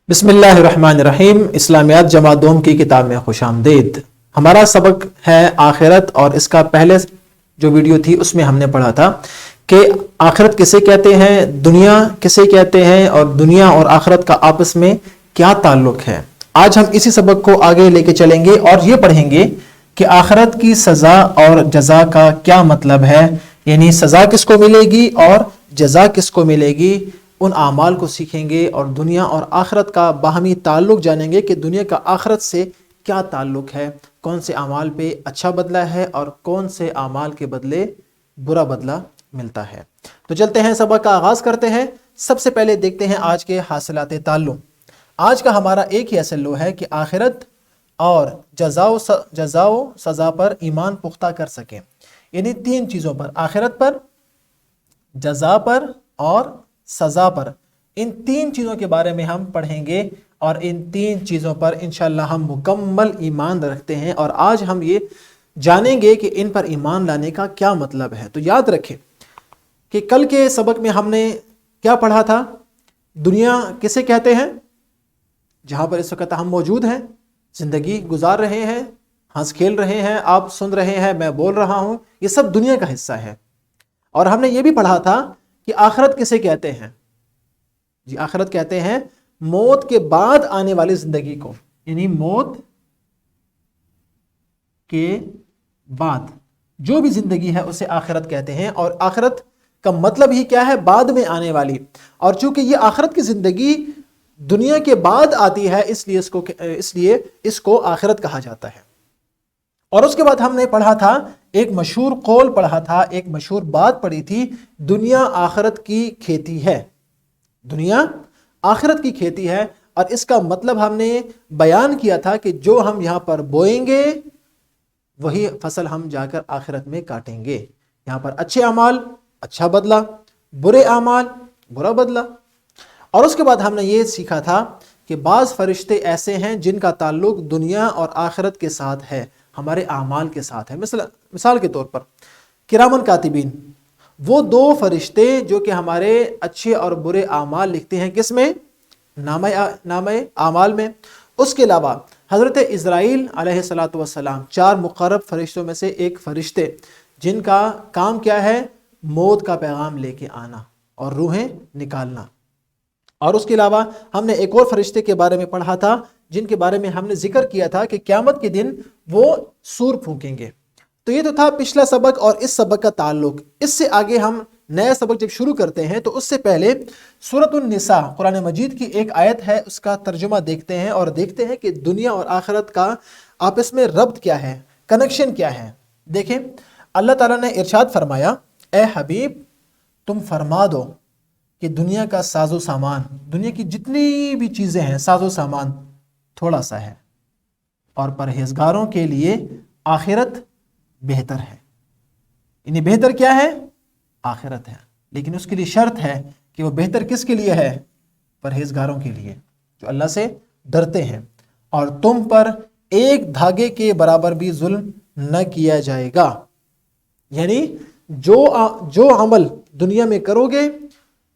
بسم اللہ الرحمن الرحیم۔ اسلامیات جماعت دوم کی کتاب میں خوش آمدید۔ ہمارا سبق ہے آخرت، اور اس کا پہلے جو ویڈیو تھی اس میں ہم نے پڑھا تھا کہ آخرت کسے کہتے ہیں، دنیا کسے کہتے ہیں، اور دنیا اور آخرت کا آپس میں کیا تعلق ہے۔ آج ہم اسی سبق کو آگے لے کے چلیں گے اور یہ پڑھیں گے کہ آخرت کی سزا اور جزا کا کیا مطلب ہے، یعنی سزا کس کو ملے گی اور جزا کس کو ملے گی۔ ان اعمال کو سیکھیں گے اور دنیا اور آخرت کا باہمی تعلق جانیں گے کہ دنیا کا آخرت سے کیا تعلق ہے، کون سے اعمال پہ اچھا بدلہ ہے اور کون سے اعمال کے بدلے برا بدلہ ملتا ہے۔ تو چلتے ہیں، سبق کا آغاز کرتے ہیں۔ سب سے پہلے دیکھتے ہیں آج کے حاصلات تعلم۔ آج کا ہمارا ایک ہی اصل لو ہے کہ آخرت اور جزا و سزا پر ایمان پختہ کر سکیں، یعنی تین چیزوں پر، آخرت پر، جزا پر اور سزا پر۔ ان تین چیزوں کے بارے میں ہم پڑھیں گے اور ان تین چیزوں پر انشاءاللہ ہم مکمل ایمان رکھتے ہیں، اور آج ہم یہ جانیں گے کہ ان پر ایمان لانے کا کیا مطلب ہے۔ تو یاد رکھیں کہ کل کے سبق میں ہم نے کیا پڑھا تھا۔ دنیا کسے کہتے ہیں؟ جہاں پر اس وقت ہم موجود ہیں، زندگی گزار رہے ہیں، ہنس کھیل رہے ہیں، آپ سن رہے ہیں، میں بول رہا ہوں، یہ سب دنیا کا حصہ ہے۔ اور ہم نے یہ بھی پڑھا تھا کہ آخرت کسے کہتے ہیں؟ جی، آخرت کہتے ہیں موت کے بعد آنے والی زندگی کو، یعنی موت کے بعد جو بھی زندگی ہے اسے آخرت کہتے ہیں۔ اور آخرت کا مطلب ہی کیا ہے؟ بعد میں آنے والی۔ اور چونکہ یہ آخرت کی زندگی دنیا کے بعد آتی ہے، اس لیے اس کو آخرت کہا جاتا ہے۔ اور اس کے بعد ہم نے پڑھا تھا، ایک مشہور قول پڑھا تھا، ایک مشہور بات پڑھی تھی، دنیا آخرت کی کھیتی ہے۔ دنیا آخرت کی کھیتی ہے، اور اس کا مطلب ہم نے بیان کیا تھا کہ جو ہم یہاں پر بوئیں گے وہی فصل ہم جا کر آخرت میں کاٹیں گے۔ یہاں پر اچھے اعمال اچھا بدلہ، برے اعمال برا بدلہ۔ اور اس کے بعد ہم نے یہ سیکھا تھا کہ بعض فرشتے ایسے ہیں جن کا تعلق دنیا اور آخرت کے ساتھ ہے، ہمارے اعمال کے ساتھ ہے۔ مثال کے طور پر کرامن کاتبین، وہ دو فرشتے جو کہ ہمارے اچھے اور برے اعمال لکھتے ہیں، کس میں؟ نامہ اعمال میں۔ اس کے علاوہ حضرت اسرائیل علیہ السلام، چار مقرب فرشتوں میں سے ایک فرشتے جن کا کام کیا ہے؟ موت کا پیغام لے کے آنا اور روحیں نکالنا۔ اور اس کے علاوہ ہم نے ایک اور فرشتے کے بارے میں پڑھا تھا جن کے بارے میں ہم نے ذکر کیا تھا کہ قیامت کے دن وہ سور پھونکیں گے۔ تو یہ تو تھا پچھلا سبق اور اس سبق کا تعلق۔ اس سے آگے ہم نیا سبق جب شروع کرتے ہیں تو اس سے پہلے سورۃ النساء قرآن مجید کی ایک آیت ہے، اس کا ترجمہ دیکھتے ہیں اور دیکھتے ہیں کہ دنیا اور آخرت کا آپس میں ربط کیا ہے، کنیکشن کیا ہے۔ دیکھیں، اللہ تعالیٰ نے ارشاد فرمایا، اے حبیب تم فرما دو کہ دنیا کا ساز و سامان، دنیا کی جتنی بھی چیزیں ہیں، ساز و سامان تھوڑا سا ہے، اور پرہیزگاروں کے لیے آخرت بہتر ہے۔ یعنی بہتر کیا ہے؟ آخرت ہے، لیکن اس کے لیے شرط ہے کہ وہ بہتر کس کے لیے ہے؟ پرہیزگاروں کے لیے، جو اللہ سے ڈرتے ہیں۔ اور تم پر ایک دھاگے کے برابر بھی ظلم نہ کیا جائے گا، یعنی جو عمل دنیا میں کرو گے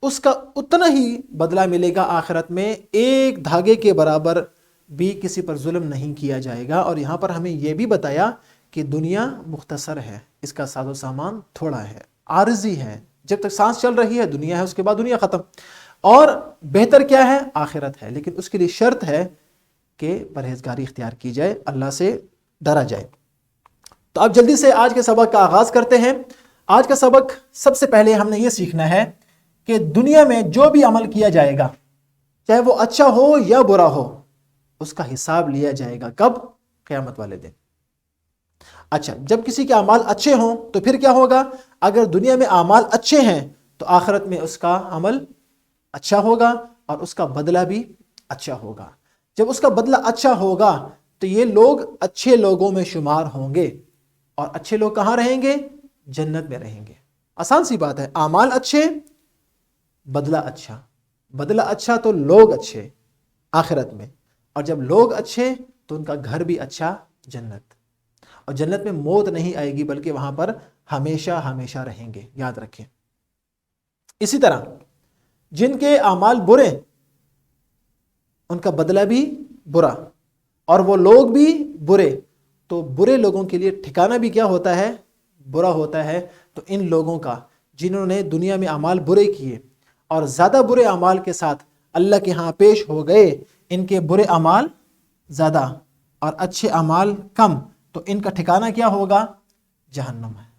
اس کا اتنا ہی بدلہ ملے گا آخرت میں، ایک دھاگے کے برابر بھی کسی پر ظلم نہیں کیا جائے گا۔ اور یہاں پر ہمیں یہ بھی بتایا کہ دنیا مختصر ہے، اس کا ساز و سامان تھوڑا ہے، عارضی ہے، جب تک سانس چل رہی ہے دنیا ہے، اس کے بعد دنیا ختم۔ اور بہتر کیا ہے؟ آخرت ہے، لیکن اس کے لیے شرط ہے کہ پرہیزگاری اختیار کی جائے، اللہ سے ڈرا جائے۔ تو اب جلدی سے آج کے سبق کا آغاز کرتے ہیں۔ آج کا سبق سب سے پہلے ہم نے یہ سیکھنا ہے کہ دنیا میں جو بھی عمل کیا جائے گا، چاہے وہ اچھا ہو یا برا ہو، اس کا حساب لیا جائے گا۔ کب؟ قیامت والے دن۔ اچھا، جب کسی کے اعمال اچھے ہوں تو پھر کیا ہوگا؟ اگر دنیا میں اعمال اچھے ہیں تو آخرت میں اس کا عمل اچھا ہوگا اور اس کا بدلہ بھی اچھا ہوگا۔ جب اس کا بدلہ اچھا ہوگا تو یہ لوگ اچھے لوگوں میں شمار ہوں گے، اور اچھے لوگ کہاں رہیں گے؟ جنت میں رہیں گے۔ آسان سی بات ہے، اعمال اچھے، بدلہ اچھا، بدلہ اچھا تو لوگ اچھے آخرت میں، اور جب لوگ اچھے تو ان کا گھر بھی اچھا، جنت۔ اور جنت میں موت نہیں آئے گی، بلکہ وہاں پر ہمیشہ ہمیشہ رہیں گے، یاد رکھیں۔ اسی طرح جن کے اعمال برے ان کا بدلہ بھی برا، اور وہ لوگ بھی برے، تو برے لوگوں کے لیے ٹھکانہ بھی کیا ہوتا ہے؟ برا ہوتا ہے۔ تو ان لوگوں کا جنہوں نے دنیا میں اعمال برے کیے اور زیادہ برے اعمال کے ساتھ اللہ کے ہاں پیش ہو گئے، ان کے برے اعمال زیادہ اور اچھے اعمال کم، تو ان کا ٹھکانہ کیا ہوگا؟ جہنم ہے۔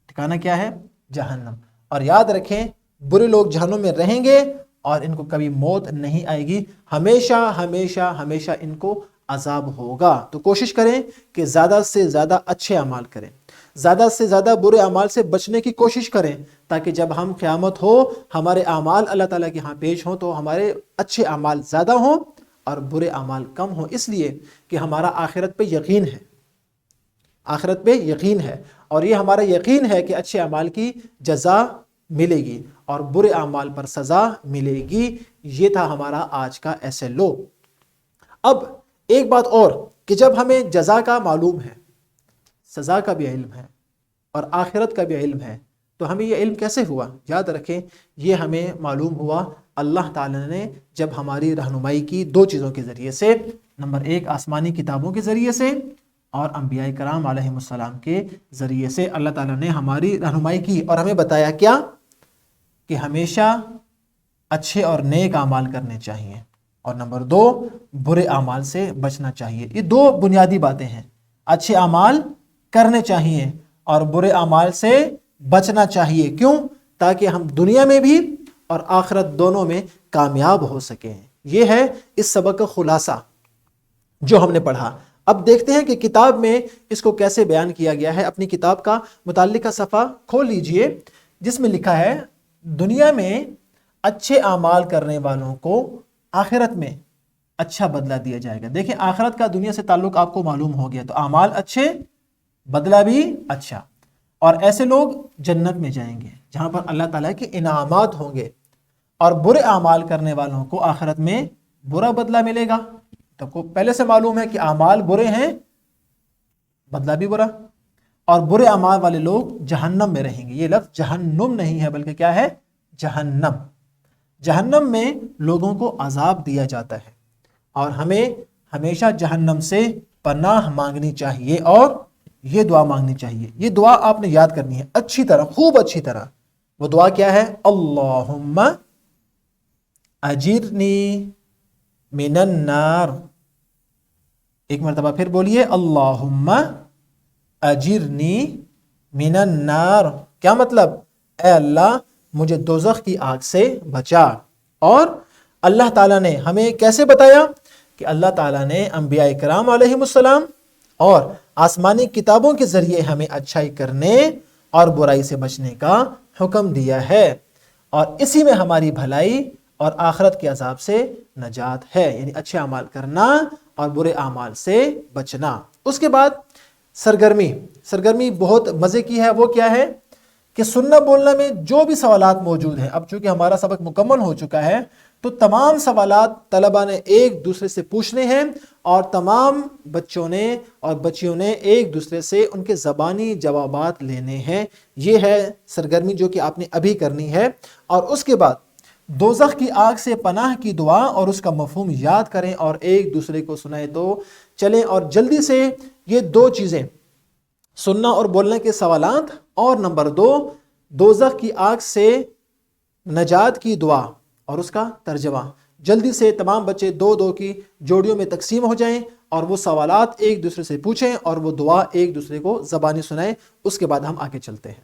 ٹھکانہ کیا ہے؟ جہنم۔ اور یاد رکھیں، برے لوگ جہنم میں رہیں گے اور ان کو کبھی موت نہیں آئے گی، ہمیشہ ہمیشہ ہمیشہ ان کو عذاب ہوگا۔ تو کوشش کریں کہ زیادہ سے زیادہ اچھے اعمال کریں، زیادہ سے زیادہ برے اعمال سے بچنے کی کوشش کریں، تاکہ جب ہم قیامت ہو ہمارے اعمال اللہ تعالیٰ کے ہاں پیش ہوں تو ہمارے اچھے اعمال زیادہ ہوں اور برے اعمال کم ہوں، اس لیے کہ ہمارا آخرت پہ یقین ہے، آخرت پہ یقین ہے، اور یہ ہمارا یقین ہے کہ اچھے اعمال کی جزا ملے گی اور برے اعمال پر سزا ملے گی۔ یہ تھا ہمارا آج کا SLO۔ اب ایک بات اور کہ جب ہمیں جزا کا معلوم ہے، سزا کا بھی علم ہے اور آخرت کا بھی علم ہے، تو ہمیں یہ علم کیسے ہوا؟ یاد رکھیں، یہ ہمیں معلوم ہوا اللہ تعالیٰ نے جب ہماری رہنمائی کی دو چیزوں کے ذریعے سے۔ نمبر ایک، آسمانی کتابوں کے ذریعے سے، اور انبیاء کرام علیہ السلام کے ذریعے سے اللہ تعالیٰ نے ہماری رہنمائی کی اور ہمیں بتایا کیا؟ کہ ہمیشہ اچھے اور نیک اعمال کرنے چاہیے، اور نمبر دو، برے اعمال سے بچنا چاہیے۔ یہ دو بنیادی باتیں ہیں، اچھے اعمال کرنے چاہیے اور برے اعمال سے بچنا چاہیے۔ کیوں؟ تاکہ ہم دنیا میں بھی اور آخرت دونوں میں کامیاب ہو سکیں۔ یہ ہے اس سبق کا خلاصہ جو ہم نے پڑھا۔ اب دیکھتے ہیں کہ کتاب میں اس کو کیسے بیان کیا گیا ہے۔ اپنی کتاب کا متعلقہ صفحہ کھول لیجئے، جس میں لکھا ہے دنیا میں اچھے اعمال کرنے والوں کو آخرت میں اچھا بدلہ دیا جائے گا۔ دیکھیں، آخرت کا دنیا سے تعلق آپ کو معلوم ہو گیا، تو اعمال اچھے، بدلہ بھی اچھا، اور ایسے لوگ جنت میں جائیں گے جہاں پر اللہ تعالیٰ کے انعامات ہوں گے، اور برے اعمال کرنے والوں کو آخرت میں برا بدلہ ملے گا۔ تو کو پہلے سے معلوم ہے کہ اعمال برے ہیں، بدلہ بھی برا، اور برے اعمال والے لوگ جہنم میں رہیں گے۔ یہ لفظ جہنم نہیں ہے بلکہ کیا ہے؟ جہنم۔ جہنم میں لوگوں کو عذاب دیا جاتا ہے، اور ہمیں ہمیشہ جہنم سے پناہ مانگنی چاہیے اور یہ دعا مانگنی چاہیے۔ یہ دعا آپ نے یاد کرنی ہے اچھی طرح، خوب اچھی طرح۔ وہ دعا کیا ہے؟ اللہم اجرنی من النار۔ ایک مرتبہ پھر بولیے، اللہم اجرنی من النار۔ کیا مطلب؟ اے اللہ مجھے دوزخ کی آگ سے بچا۔ اور اللہ تعالیٰ نے ہمیں کیسے بتایا؟ کہ اللہ تعالیٰ نے انبیاء کرام علیہ السلام اور آسمانی کتابوں کے ذریعے ہمیں اچھائی کرنے اور برائی سے بچنے کا حکم دیا ہے، اور اسی میں ہماری بھلائی اور آخرت کے عذاب سے نجات ہے، یعنی اچھے اعمال کرنا اور برے اعمال سے بچنا۔ اس کے بعد سرگرمی بہت مزے کی ہے۔ وہ کیا ہے؟ کہ سننا بولنا میں جو بھی سوالات موجود ہیں، اب چونکہ ہمارا سبق مکمل ہو چکا ہے تو تمام سوالات طلبہ نے ایک دوسرے سے پوچھنے ہیں، اور تمام بچوں نے اور بچیوں نے ایک دوسرے سے ان کے زبانی جوابات لینے ہیں۔ یہ ہے سرگرمی جو کہ آپ نے ابھی کرنی ہے۔ اور اس کے بعد دوزخ کی آگ سے پناہ کی دعا اور اس کا مفہوم یاد کریں اور ایک دوسرے کو سنائیں۔ تو چلیں اور جلدی سے یہ دو چیزیں، سننا اور بولنے کے سوالات، اور نمبر دو، دوزخ کی آگ سے نجات کی دعا اور اس کا ترجمہ، جلدی سے تمام بچے دو دو کی جوڑیوں میں تقسیم ہو جائیں اور وہ سوالات ایک دوسرے سے پوچھیں اور وہ دعا ایک دوسرے کو زبانی سنائیں۔ اس کے بعد ہم آگے چلتے ہیں۔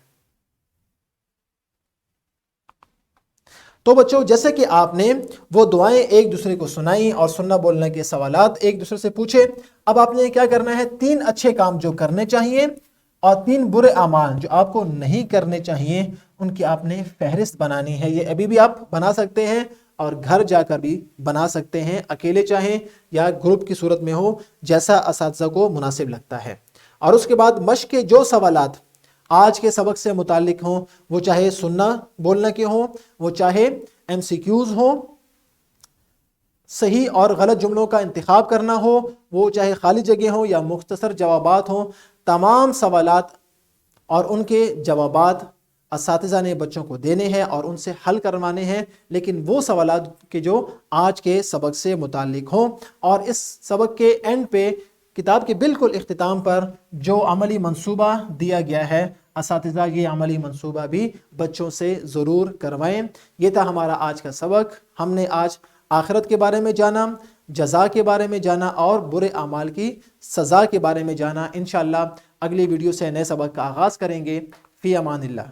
تو بچوں، جیسے کہ آپ نے وہ دعائیں ایک دوسرے کو سنائیں اور سننا بولنے کے سوالات ایک دوسرے سے پوچھے، اب آپ نے کیا کرنا ہے؟ 3 اچھے کام جو کرنے چاہیے اور 3 برے اعمال جو آپ کو نہیں کرنے چاہیے، ان کی آپ نے فہرست بنانی ہے۔ یہ ابھی بھی آپ بنا سکتے ہیں اور گھر جا کر بھی بنا سکتے ہیں، اکیلے چاہیں یا گروپ کی صورت میں ہو، جیسا اساتذہ کو مناسب لگتا ہے۔ اور اس کے بعد مشق کے جو سوالات آج کے سبق سے متعلق ہوں، وہ چاہے سننا بولنے کے ہوں، وہ چاہے MCQs ہوں، صحیح اور غلط جملوں کا انتخاب کرنا ہو، وہ چاہے خالی جگہ ہوں یا مختصر جوابات ہوں، تمام سوالات اور ان کے جوابات اساتذہ نے بچوں کو دینے ہیں اور ان سے حل کروانے ہیں، لیکن وہ سوالات کہ جو آج کے سبق سے متعلق ہوں، اور اس سبق کے اینڈ پہ کتاب کے بالکل اختتام پر جو عملی منصوبہ دیا گیا ہے، اساتذہ یہ عملی منصوبہ بھی بچوں سے ضرور کروائیں۔ یہ تھا ہمارا آج کا سبق۔ ہم نے آج آخرت کے بارے میں جانا، جزا کے بارے میں جانا اور برے اعمال کی سزا کے بارے میں جانا۔ انشاءاللہ اگلی ویڈیو سے نئے سبق کا آغاز کریں گے۔ فی امان اللہ۔